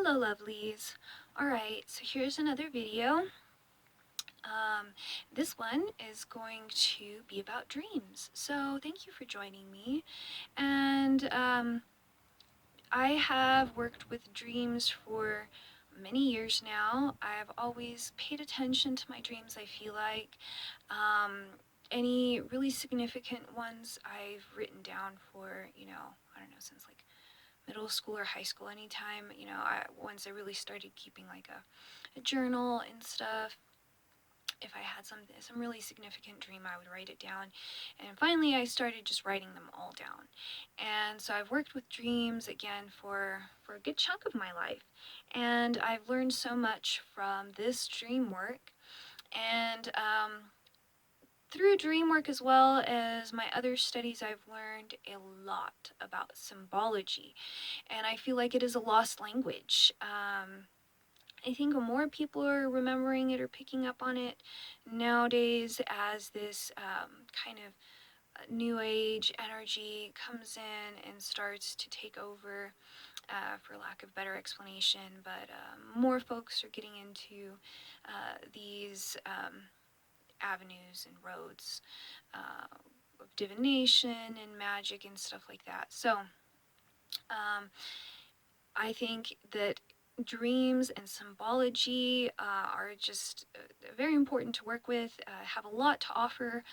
Hello lovelies. Alright, so here's another video. This one is going to be about dreams. So thank you for joining me. And I have worked with dreams for many years now. I've always paid attention to my dreams, I feel like. Any really significant ones I've written down for, I don't know, since like middle school or high school, anytime, once I really started keeping like a journal and stuff. If I had some really significant dream, I would write it down. And finally, I started just writing them all down. And so I've worked with dreams again for a good chunk of my life. And I've learned so much from this dream work. And through dream work as well as my other studies, I've learned a lot about symbology. And I feel like it is a lost language. I think more people are remembering it or picking up on it nowadays as this kind of new age energy comes in and starts to take over, for lack of better explanation. But more folks are getting into these avenues and roads of divination and magic and stuff like that. So I think that dreams and symbology are just very important to work with, have a lot to offer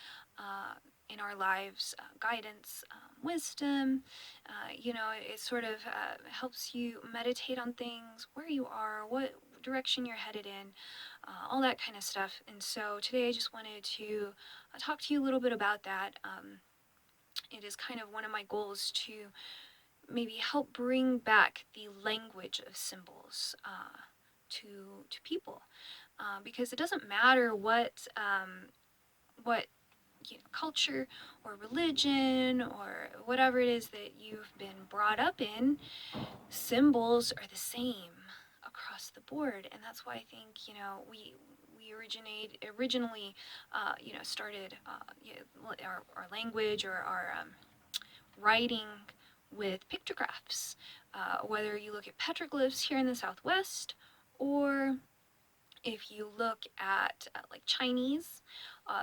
in our lives, guidance, wisdom. It sort of helps you meditate on things, where you are, what direction you're headed in, all that kind of stuff. And so today I just wanted to talk to you a little bit about that. It is kind of one of my goals to maybe help bring back the language of symbols to people, because it doesn't matter what culture or religion or whatever it is that you've been brought up in. Symbols are the same across the board, and that's why I think we originally started our language or our writing with pictographs, whether you look at petroglyphs here in the Southwest, or if you look at like Chinese,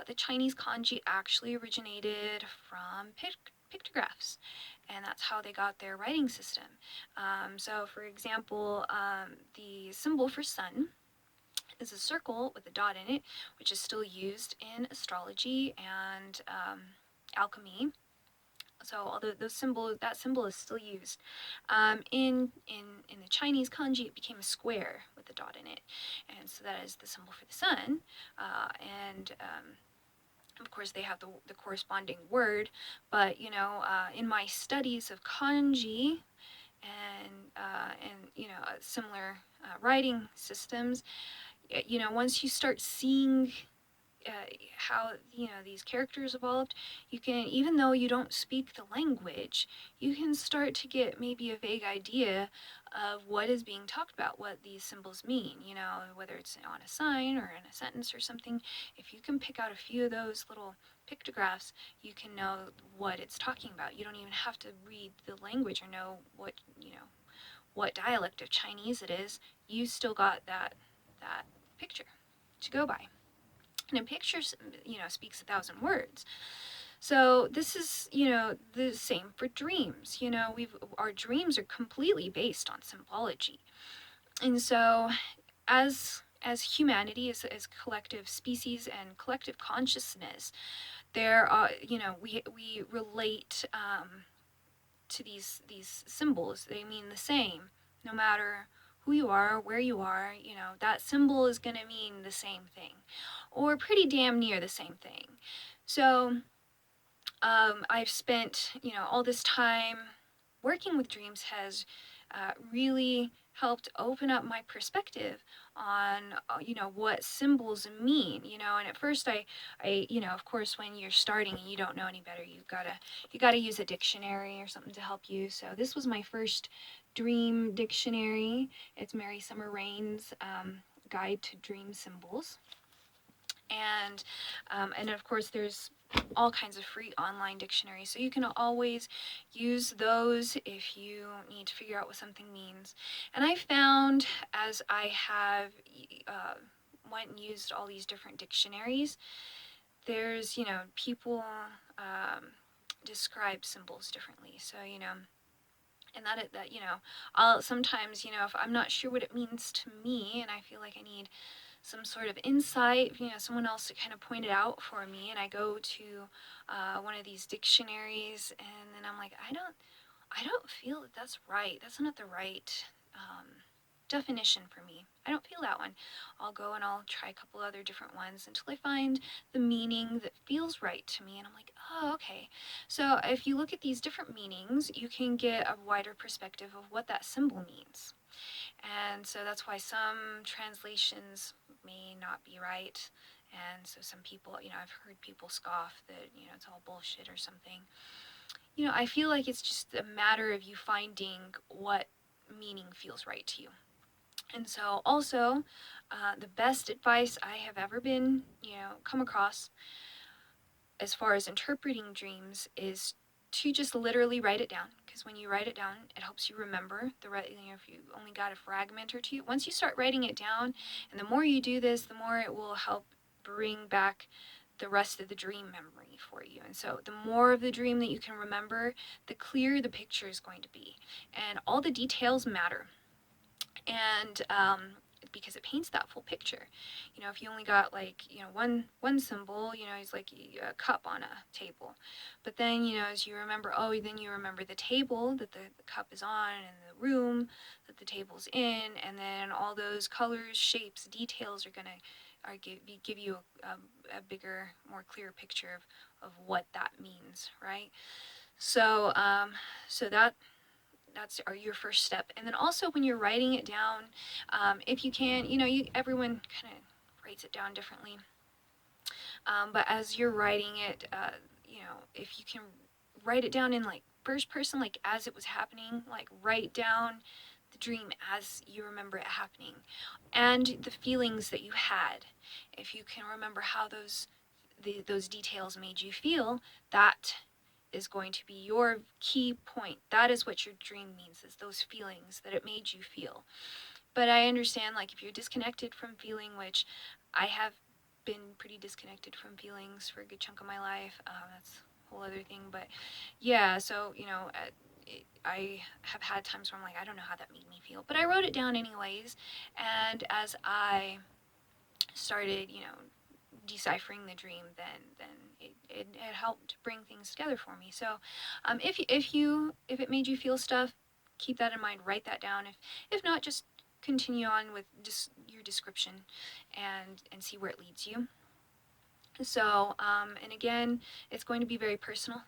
the Chinese kanji actually originated from pictographs, and that's how they got their writing system. So for example, the symbol for sun is a circle with a dot in it, which is still used in astrology and alchemy. So although that symbol is still used, in the Chinese kanji, it became a square with a dot in it, and so that is the symbol for the sun. And of course, they have the corresponding word. But in my studies of kanji and similar writing systems, once you start seeing how these characters evolved, you can, even though you don't speak the language, you can start to get maybe a vague idea of what is being talked about, what these symbols mean, whether it's on a sign or in a sentence or something. If you can pick out a few of those little pictographs, you can know what it's talking about. You don't even have to read the language or know what dialect of Chinese it is. You still got that picture to go by. And a picture, speaks 1,000 words. So this is, the same for dreams. Our dreams are completely based on symbology. And so as humanity, as collective species and collective consciousness, there are, we relate to these symbols. They mean the same, no matter who you are, where you are. That symbol is going to mean the same thing, or pretty damn near the same thing. So I've spent, all this time working with dreams has really helped open up my perspective on, what symbols mean, and at first I, of course, when you're starting and you don't know any better, you gotta use a dictionary or something to help you. So this was my first dream dictionary. It's Mary Summer Rain's Guide to Dream Symbols. And of course there's all kinds of free online dictionaries. So you can always use those if you need to figure out what something means. And I found, as I have went and used all these different dictionaries, there's, people describe symbols differently. So, and that I'll sometimes, if I'm not sure what it means to me and I feel like I need some sort of insight, someone else to kind of point it out for me, and I go to one of these dictionaries, and then I'm like, I don't feel that that's right. That's not the right um, definition for me. I don't feel that one. I'll go and I'll try a couple other different ones until I find the meaning that feels right to me, and I'm like, oh, okay. So if you look at these different meanings, you can get a wider perspective of what that symbol means. And so that's why some translations may not be right. And so some people, I've heard people scoff that, it's all bullshit or something. I feel like it's just a matter of you finding what meaning feels right to you. And so also, the best advice I have ever been, come across as far as interpreting dreams is to just literally write it down, because when you write it down, it helps you remember if you only got a fragment or two. Once you start writing it down, and the more you do this, the more it will help bring back the rest of the dream memory for you. And so the more of the dream that you can remember, the clearer the picture is going to be, and all the details matter. And because it paints that full picture. If you only got one symbol, it's like a cup on a table. But then, as you remember, then you remember the table that the cup is on, and the room that the table's in, and then all those colors, shapes, details are gonna give you a bigger, more clear picture of what that means, right? So that's your first step. And then also when you're writing it down, if you can, everyone kind of writes it down differently. But as you're writing it, if you can write it down in like first person, like as it was happening, like write down the dream as you remember it happening, and the feelings that you had. If you can remember how those details made you feel, that is going to be your key point. That is what your dream means, is those feelings that it made you feel. But I understand, like, if you're disconnected from feeling, which I have been pretty disconnected from feelings for a good chunk of my life, that's a whole other thing. But yeah, so, I have had times where I'm like, I don't know how that made me feel. But I wrote it down anyways. And as I started, deciphering the dream, then it helped bring things together for me. So if it made you feel stuff, keep that in mind, write that down. If not, just continue on with just your description and see where it leads you. So and again, it's going to be very personal.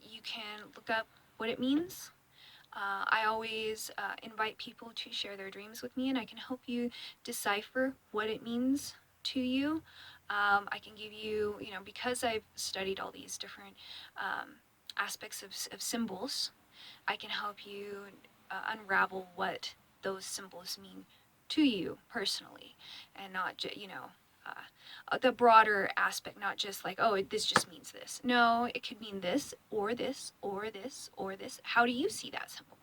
You can look up what it means. I always invite people to share their dreams with me, and I can help you decipher what it means to you. I can give you, because I've studied all these different aspects of symbols, I can help you unravel what those symbols mean to you personally, and not just, the broader aspect, not just like, oh, this just means this. No, it could mean this, or this, or this, or this. How do you see that symbol?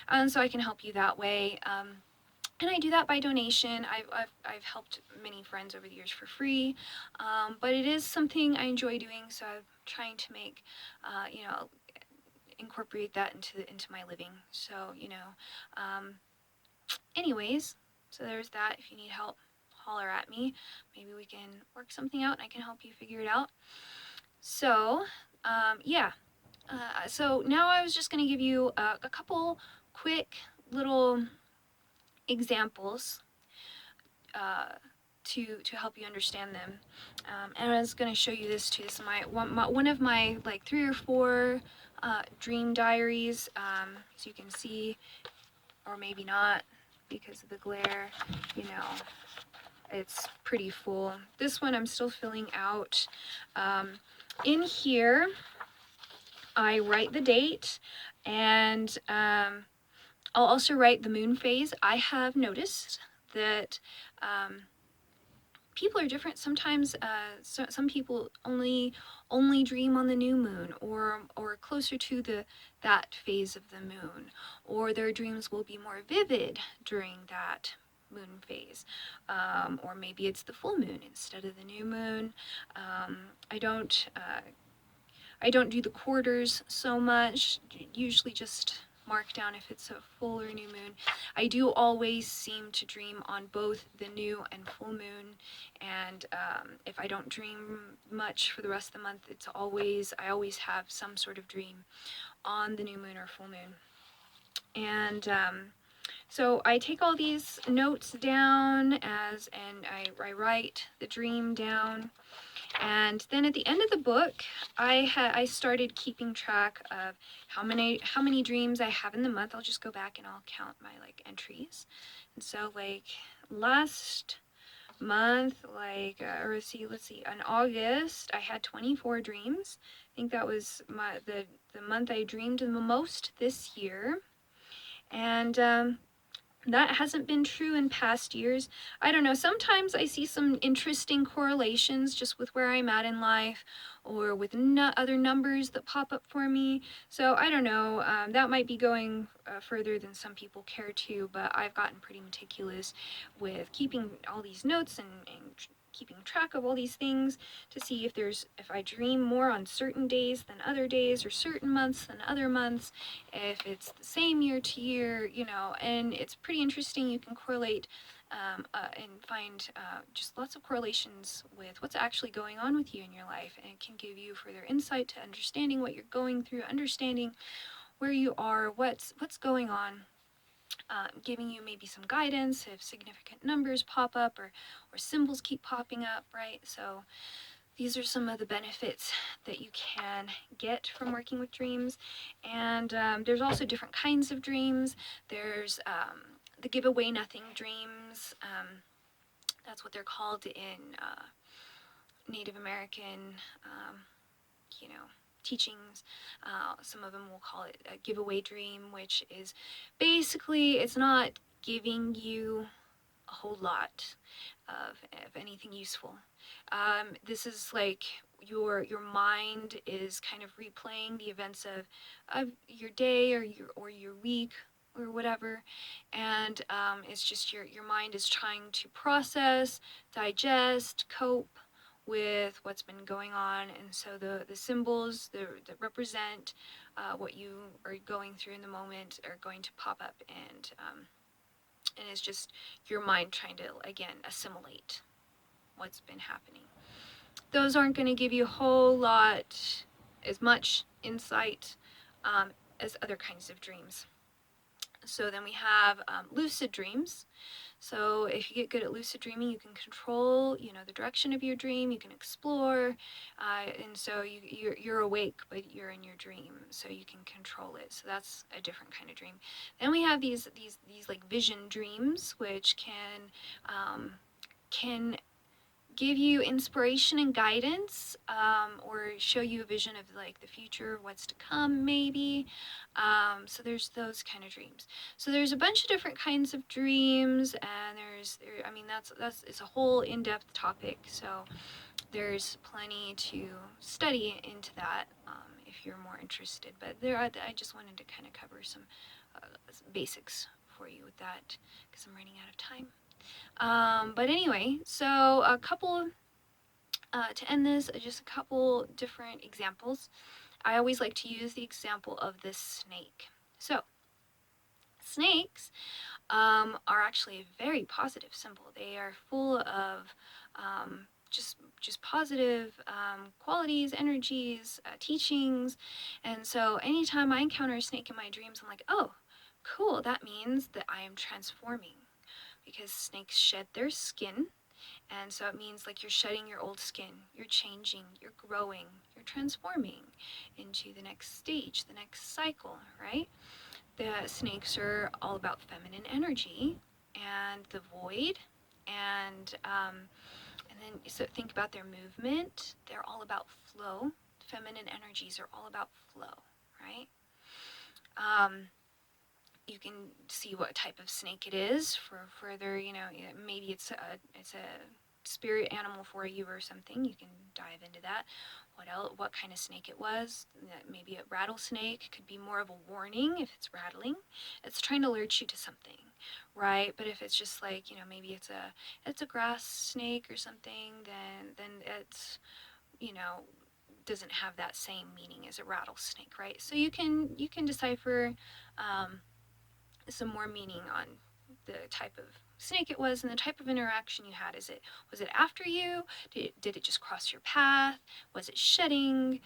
And so I can help you that way. And I do that by donation. I've helped many friends over the years for free, but it is something I enjoy doing. So I'm trying to make, incorporate that into my living. So anyways, so there's that. If you need help, holler at me. Maybe we can work something out, and I can help you figure it out. So yeah. So now I was just going to give you a couple quick little examples to help you understand them. And I was going to show you this too. This is one of my like 3 or 4 dream diaries. As you can see, or maybe not because of the glare, it's pretty full. This one I'm still filling out. In here, I write the date, and I'll also write the moon phase. I have noticed that people are different. Sometimes some people only dream on the new moon, or closer to that phase of the moon, or their dreams will be more vivid during that moon phase, or maybe it's the full moon instead of the new moon. um, I don't I don't do the quarters so much, usually just mark down if it's a full or new moon. I do always seem to dream on both the new and full moon, and if I don't dream much for the rest of the month, I always have some sort of dream on the new moon or full moon. And so I take all these notes down and I write the dream down. And then at the end of the book, I started keeping track of how many dreams I have in the month. I'll just go back and I'll count my like entries. And so like last month, like let's see, in August I had 24 dreams. I think that was the month I dreamed the most this year. And that hasn't been true in past years. I don't know, sometimes I see some interesting correlations just with where I'm at in life, or with other numbers that pop up for me. So I don't know, that might be going further than some people care to, but I've gotten pretty meticulous with keeping all these notes and keeping track of all these things to see if I dream more on certain days than other days, or certain months than other months, if it's the same year to year, and it's pretty interesting. You can correlate and find just lots of correlations with what's actually going on with you in your life, and it can give you further insight to understanding what you're going through, understanding where you are, what's going on. Giving you maybe some guidance if significant numbers pop up, or symbols keep popping up, right? So these are some of the benefits that you can get from working with dreams. And there's also different kinds of dreams. There's the giveaway nothing dreams. That's what they're called in Native American, you know, teachings. Some of them will call it a giveaway dream, which is basically, it's not giving you a whole lot of anything useful. This is like your mind is kind of replaying the events of your day, or your week, or whatever, and it's just your mind is trying to process, digest, cope with what's been going on. And so the symbols that represent what you are going through in the moment are going to pop up, and it's just your mind trying to, again, assimilate what's been happening. Those aren't going to give you a whole lot, as much insight as other kinds of dreams. So then we have lucid dreams. So if you get good at lucid dreaming, you can control, the direction of your dream. You can explore, and so you're awake, but you're in your dream, so you can control it. So that's a different kind of dream. Then we have these like vision dreams, which can give you inspiration and guidance, or show you a vision of like the future, what's to come, maybe. So there's those kind of dreams. So there's a bunch of different kinds of dreams, and that's it's a whole in-depth topic. So there's plenty to study into that, if you're more interested. But I just wanted to kind of cover some basics for you with that, because I'm running out of time. But anyway, so a couple, to end this, just a couple different examples. I always like to use the example of this snake. So, snakes are actually a very positive symbol. They are full of just positive qualities, energies, teachings. And so anytime I encounter a snake in my dreams, I'm like, oh, cool, that means that I am transforming, because snakes shed their skin. And so it means like you're shedding your old skin, you're changing, you're growing, you're transforming into the next stage, the next cycle, right? The snakes are all about feminine energy and the void, and then so think about their movement. They're all about flow. Feminine energies are all about flow, right? You can see what type of snake it is for further, maybe it's a spirit animal for you or something, you can dive into that. What else? What kind of snake it was? Maybe a rattlesnake could be more of a warning if it's rattling. It's trying to alert you to something, right? But if it's just like, maybe it's a grass snake or something, then it's, you know, doesn't have that same meaning as a rattlesnake, right? So you can decipher some more meaning on the type of snake it was and the type of interaction you had. Was it after you? Did it just cross your path? Was it shedding?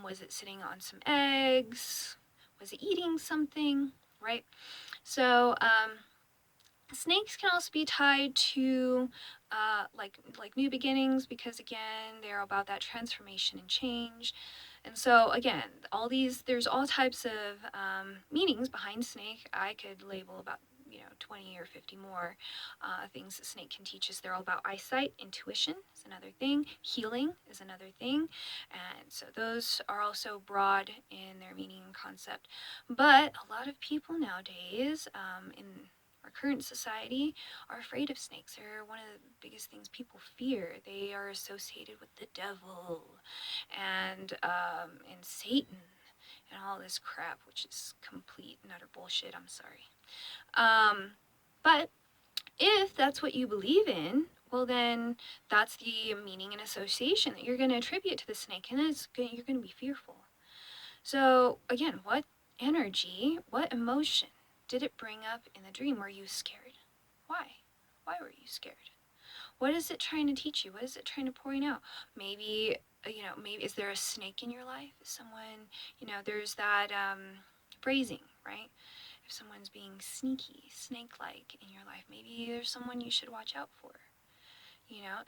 Was it sitting on some eggs? Was it eating something? Right? So snakes can also be tied to like new beginnings, because again they're about that transformation and change. And so again, there's all types of meanings behind snake. I could label about 20 or 50 more things that snake can teach us. They're all about eyesight, intuition is another thing, healing is another thing, and so those are also broad in their meaning and concept. But a lot of people nowadays, in our current society, are afraid of snakes. They're one of the biggest things people fear. They are associated with the devil and Satan and all this crap, which is complete and utter bullshit. I'm sorry. But if that's what you believe in, well then that's the meaning and association that you're going to attribute to the snake, and you're going to be fearful. So again, what energy, what emotion did it bring up in the dream? Were you scared? Why? Why were you scared? What is it trying to teach you? What is it trying to point out? Maybe, maybe is there a snake in your life? Is someone, there's that phrasing, right? If someone's being sneaky, snake-like in your life, maybe there's someone you should watch out for.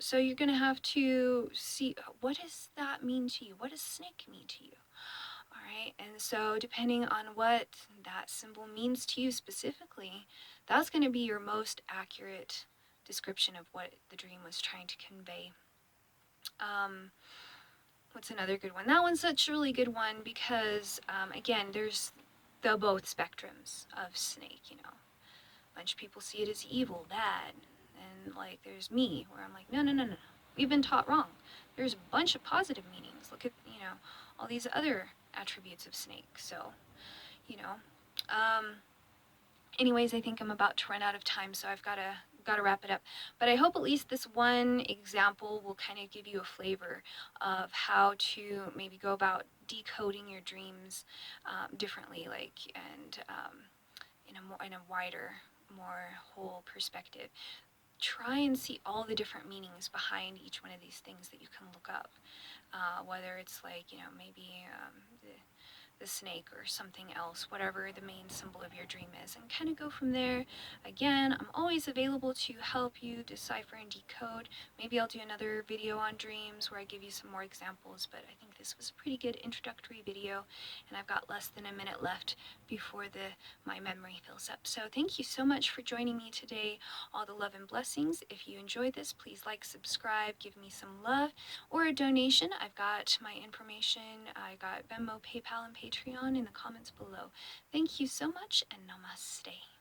So you're going to have to see, what does that mean to you? What does snake mean to you? All right, and so depending on what that symbol means to you specifically, that's going to be your most accurate description of what the dream was trying to convey. What's another good one? That one's such a really good one because, again, there's the both spectrums of snake, A bunch of people see it as evil, bad, and like there's me, where I'm like, no, no, no, no, we've been taught wrong. There's a bunch of positive meanings. Look at, all these other attributes of snake. So, you know, um, anyways, I think I'm about to run out of time, so I've got to wrap it up. But I hope at least this one example will kind of give you a flavor of how to maybe go about decoding your dreams differently, and in a wider, more whole perspective. Try and see all the different meanings behind each one of these things that you can look up. Whether it's maybe the snake or something else, whatever the main symbol of your dream is, and kind of go from there. Again, I'm always available to help you decipher and decode. Maybe I'll do another video on dreams where I give you some more examples, but I think this was a pretty good introductory video, and I've got less than a minute left before my memory fills up. So thank you so much for joining me today. All the love and blessings. If you enjoyed this, please like, subscribe, give me some love, or a donation. I've got my information. I got Venmo, PayPal, and Patreon in the comments below. Thank you so much, and namaste.